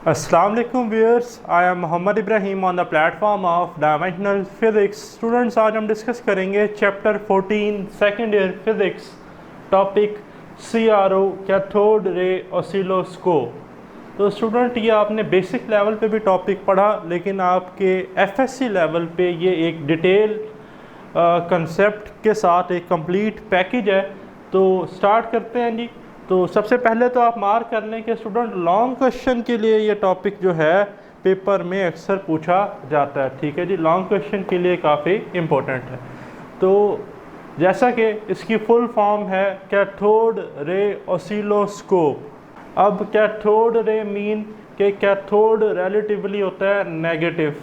Assalamu alaikum viewers, I am Muhammad Ibrahim on the platform of Dimensional Physics. Students, आज हम discuss करेंगे chapter 14 second year physics, topic CRO cathode ray oscilloscope. तो student, ये आपने basic level पे भी topic पढ़ा, लेकिन आपके FSC लेवल पे ये एक डिटेल कंसेप्ट के साथ एक कंप्लीट पैकेज है। तो स्टार्ट करते हैं जी। तो सबसे पहले तो आप मार्क कर लें कि स्टूडेंट लॉन्ग क्वेश्चन के लिए ये टॉपिक जो है पेपर में अक्सर पूछा जाता है। ठीक है जी, लॉन्ग क्वेश्चन के लिए काफ़ी इम्पोर्टेंट है। तो जैसा कि इसकी फुल फॉर्म है कैथोड रे ऑसिलोस्कोप। अब कैथोड रे मीन कि कैथोड रिलेटिवली होता है नेगेटिव।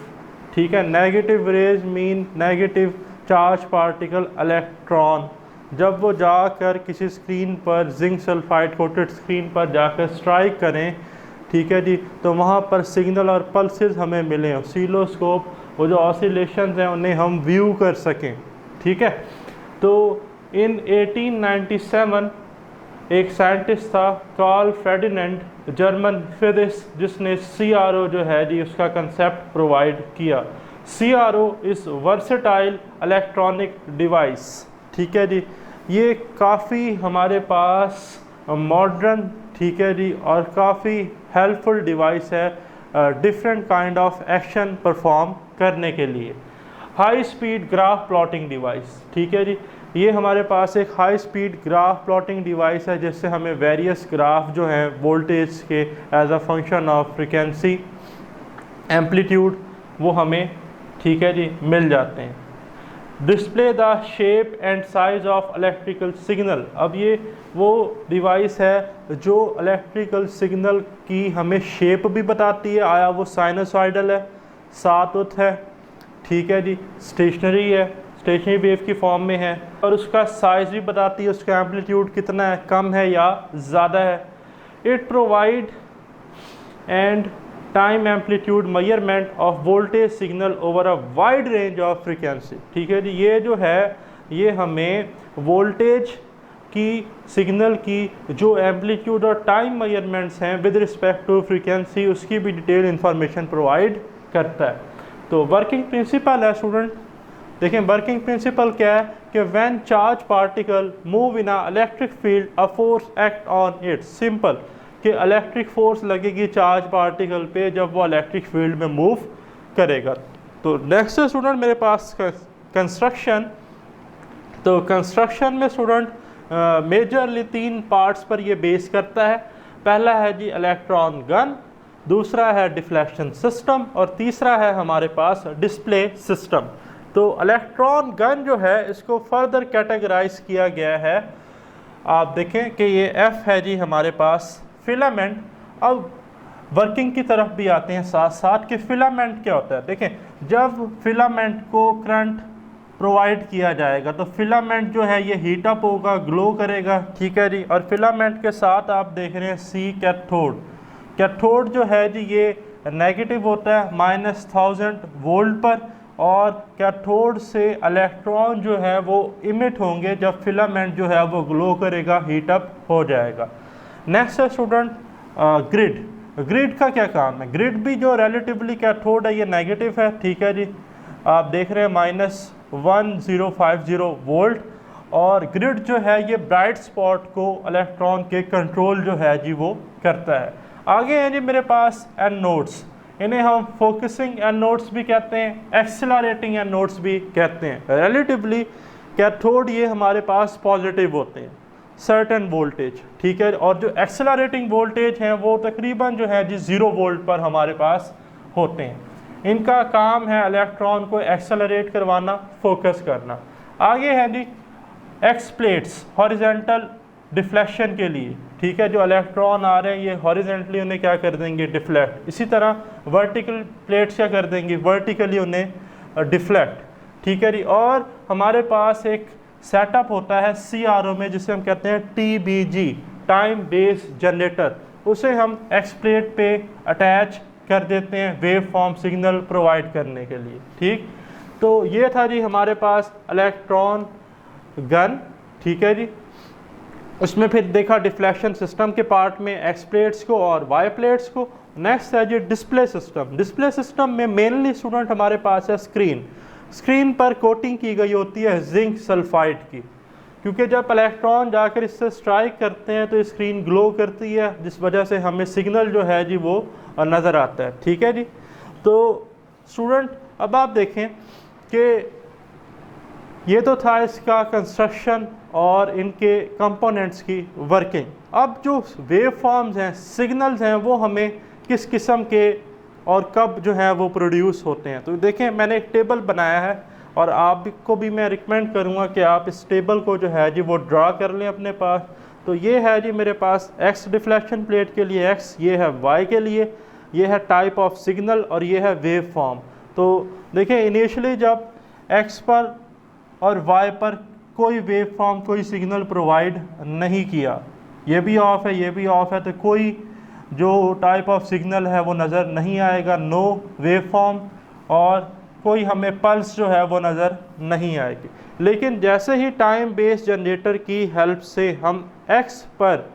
ठीक है, negative rays mean negative charge particle electron. जब वो जाकर किसी स्क्रीन पर जिंक सल्फाइड कोटेड स्क्रीन पर जाकर स्ट्राइक करें, ठीक है जी, तो वहाँ पर सिग्नल और पल्सेस हमें मिलें, ऑसिलोस्कोप वो जो ऑसिलेशंस हैं उन्हें हम व्यू कर सकें। ठीक है, तो इन 1897 एक साइंटिस्ट था कार्ल फर्डिनेंड, जर्मन फिजिसिस्ट, जिसने CRO जो है जी उसका कंसेप्ट प्रोवाइड किया। CRO is versatile electronic device. ठीक है जी, ये काफ़ी हमारे पास मॉडर्न, ठीक है जी, और काफ़ी हेल्पफुल डिवाइस है different kind of action perform करने के लिए। High speed graph plotting device, ठीक है जी, ये हमारे पास एक high speed graph plotting device है जिससे हमें वेरियस ग्राफ जो हैं वोल्टेज के as a function of frequency amplitude वो हमें, ठीक है जी, मिल जाते हैं। Display the shape and size of electrical signal. अब ये वो डिवाइस है जो इलेक्ट्रिकल सिग्नल की हमें शेप भी बताती है, आया वो साइनसॉइडल है, सातुत है, ठीक है जी, स्टेशनरी है, स्टेशनरी वेव की फॉर्म में है, और उसका साइज़ भी बताती है, उसका एम्पलीट्यूड कितना है, कम है या ज़्यादा है। It provide and time amplitude measurement of voltage signal over a wide range of frequency. ठीक है जी, ये जो है ये हमें वोल्टेज की सिग्नल की जो एम्पलीट्यूड और टाइम मेजरमेंट्स हैं विद रिस्पेक्ट टू फ्रीक्वेंसी उसकी भी डिटेल इंफॉर्मेशन प्रोवाइड करता है। तो वर्किंग प्रिंसिपल है स्टूडेंट, देखें वर्किंग प्रिंसिपल क्या है कि when charge particle move in a electric field a force act on it. Simple कि इलेक्ट्रिक फोर्स लगेगी चार्ज पार्टिकल पे जब वो इलेक्ट्रिक फील्ड में मूव करेगा। तो नेक्स्ट स्टूडेंट मेरे पास कंस्ट्रक्शन। तो कंस्ट्रक्शन में स्टूडेंट मेजरली 3 पार्ट्स पर ये बेस करता है। पहला है जी इलेक्ट्रॉन गन, दूसरा है डिफ्लेक्शन सिस्टम, और तीसरा है हमारे पास डिस्प्ले सिस्टम। तो इलेक्ट्रॉन गन जो है इसको फर्दर कैटेगराइज किया गया है। आप देखें कि ये F है जी हमारे पास फिलामेंट। अब वर्किंग की तरफ भी आते हैं साथ साथ कि फिलामेंट क्या होता है। देखें, जब फिलामेंट को करंट प्रोवाइड किया जाएगा तो फिलामेंट जो है ये हीट अप होगा, ग्लो करेगा, ठीक है जी, और फिलामेंट के साथ आप देख रहे हैं C कैथोड। कैथोड जो है जी ये नेगेटिव होता है -1000 वोल्ट पर, और कैथोड से इलेक्ट्रॉन जो है वो इमिट होंगे जब फिलामेंट जो है वो ग्लो करेगा, हीट अप हो जाएगा। नेक्स्ट है स्टूडेंट ग्रिड। ग्रिड का क्या काम है। ग्रिड भी जो रिलेटिवली कैथोड है ये नेगेटिव है, ठीक है जी, आप देख रहे हैं -1050 वोल्ट, और ग्रिड जो है ये ब्राइट स्पॉट को इलेक्ट्रॉन के कंट्रोल जो है जी वो करता है। आगे हैं जी मेरे पास एनोड्स, इन्हें हम फोकसिंग एनोड्स भी कहते हैं, एक्सेलरेटिंग एनोड्स भी कहते हैं। रिलेटिवली कैथोड ये हमारे पास पॉजिटिव होते हैं सर्टेन वोल्टेज, ठीक है, और जो एक्सेलरेटिंग वोल्टेज हैं वो तकरीबन जो है जी 0 वोल्ट पर हमारे पास होते हैं। इनका काम है इलेक्ट्रॉन को एक्सेलरेट करवाना, फोकस करना। आगे है जी एक्स प्लेट्स, हॉरिजेंटल डिफ्लेक्शन के लिए, ठीक है, जो इलेक्ट्रॉन आ रहे हैं ये हॉरिजेंटली उन्हें क्या कर देंगे, डिफ्लेक्ट। इसी तरह वर्टिकल प्लेट्स क्या कर देंगी, वर्टिकली उन्हें डिफ्लेक्ट, ठीक है जी। और हमारे पास एक सेटअप होता है CRO में जिसे हम कहते हैं TBG, टाइम बेस जनरेटर, उसे हम एक्स प्लेट पे अटैच कर देते हैं वेव फॉर्म सिग्नल प्रोवाइड करने के लिए। ठीक, तो ये था जी हमारे पास इलेक्ट्रॉन गन, ठीक है जी। उसमें फिर देखा डिफ्लेक्शन सिस्टम के पार्ट में एक्स प्लेट्स को और वाई प्लेट्स को। नेक्स्ट है जी डिस्प्ले सिस्टम। डिस्प्ले सिस्टम में मेनली स्टूडेंट हमारे पास है स्क्रीन। स्क्रीन पर कोटिंग की गई होती है जिंक सल्फाइड की, क्योंकि जब इलेक्ट्रॉन जाकर इससे स्ट्राइक करते हैं तो स्क्रीन ग्लो करती है, जिस वजह से हमें सिग्नल जो है जी वो नज़र आता है। ठीक है जी। तो स्टूडेंट अब आप देखें कि ये तो था इसका कंस्ट्रक्शन और इनके कंपोनेंट्स की वर्किंग। अब जो वेव फॉर्म्स हैं, सिग्नल्स हैं, वो हमें किस किस्म के और कब जो है वो प्रोड्यूस होते हैं। तो देखें मैंने एक टेबल बनाया है और आपको भी मैं रिकमेंड करूंगा कि आप इस टेबल को जो है जी वो ड्रा कर लें अपने पास। तो ये है जी मेरे पास एक्स डिफ्लेक्शन प्लेट के लिए एक्स, ये है वाई के लिए, ये है टाइप ऑफ सिग्नल और ये है वेव फॉर्म। तो देखें इनिशियली जब एक्स पर और वाई पर कोई वेव फॉर्म, कोई सिग्नल प्रोवाइड नहीं किया, ये भी ऑफ है, ये भी ऑफ है, तो कोई जो टाइप ऑफ सिग्नल है वो नज़र नहीं आएगा, नो वेव फॉर्म, और कोई हमें पल्स जो है वो नज़र नहीं आएगी। लेकिन जैसे ही टाइम बेस्ड जनरेटर की हेल्प से हम एक्स पर,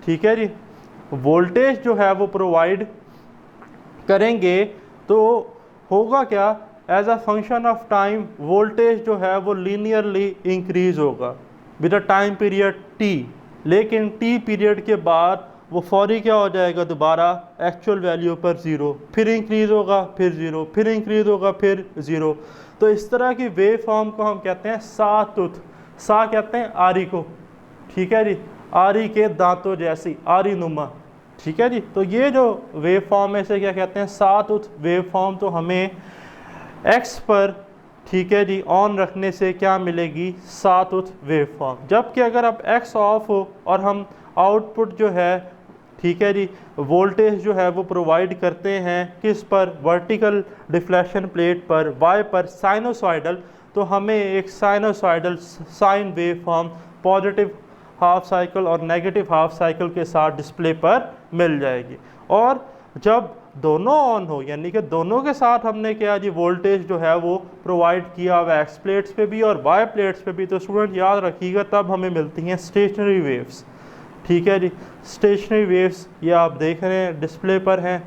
ठीक है जी, वोल्टेज जो है वो प्रोवाइड करेंगे तो होगा क्या, as a function of time voltage जो है वो लीनियरली इंक्रीज होगा with a time period T. लेकिन टी पीरियड के बाद वो फौरी क्या हो जाएगा, दोबारा एक्चुअल वैल्यू पर ज़ीरो, फिर इंक्रीज़ होगा, फिर ज़ीरो, फिर इंक्रीज़ होगा, फिर ज़ीरो। तो इस तरह की वेव फॉर्म को हम कहते हैं सातुत। सा कहते हैं आरी को, ठीक है जी, आरी के दांतों जैसी, आरी नुमा। ठीक है जी। तो ये जो वेव फॉर्म है इसे क्या कहते हैं, सातुत वेव फॉर्म। तो हमें एक्स पर, ठीक है जी, ऑन रखने से क्या मिलेगी, सातुत वेव फॉर्म। जबकि अगर अब एक्स ऑफ हो और हम आउटपुट जो है, ठीक है जी, वोल्टेज जो है वो प्रोवाइड करते हैं किस पर, वर्टिकल डिफ्लेक्शन प्लेट पर, वाई पर साइनोसॉइडल, तो हमें एक sinusoidal sine wave form positive half cycle और नेगेटिव हाफ साइकिल के साथ डिस्प्ले पर मिल जाएगी। और जब दोनों ऑन हो, यानी कि दोनों के साथ हमने क्या जी, वोल्टेज जो है वो प्रोवाइड किया हुआ एक्स प्लेट्स पे भी और वाई प्लेट्स पे भी, तो स्टूडेंट याद रखिएगा तब हमें मिलती हैं स्टेशनरी वेव्स। ठीक है जी, स्टेशनरी वेव्स ये आप देख रहे हैं डिस्प्ले पर हैं।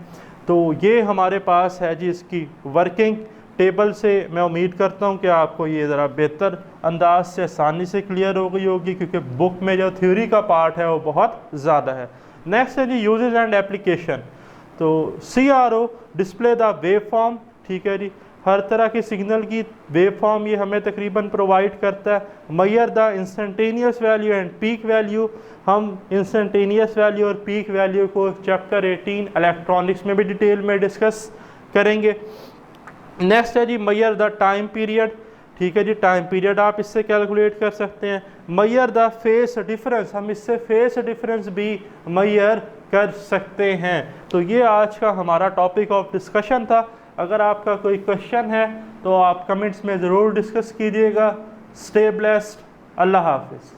तो ये हमारे पास है जी इसकी वर्किंग। टेबल से मैं उम्मीद करता हूँ कि आपको ये ज़रा बेहतर अंदाज से आसानी से क्लियर हो गई होगी, क्योंकि बुक में जो थ्योरी का पार्ट है वो बहुत ज़्यादा है। नेक्स्ट है जी यूजेज एंड एप्लीकेशन। तो CRO display the wave form, ठीक है जी, हर तरह के सिग्नल की वेव फॉर्म ये हमें तकरीबन प्रोवाइड करता है। Measure the instantaneous value and peak value, हम इंस्टेंटेनियस वैल्यू और पीक वैल्यू को चैप्टर 18 इलेक्ट्रॉनिक्स में भी डिटेल में डिस्कस करेंगे। नेक्स्ट है जी मेजर द टाइम पीरियड, ठीक है जी, टाइम पीरियड आप इससे कैलकुलेट कर सकते हैं। मेजर द फेस डिफरेंस, हम इससे फेस डिफरेंस भी मेजर कर सकते हैं। तो ये आज का हमारा टॉपिक ऑफ डिस्कशन था। अगर आपका कोई क्वेश्चन है तो आप कमेंट्स में ज़रूर डिस्कस कीजिएगा। स्टे ब्लेस्ड, अल्लाह हाफिज़।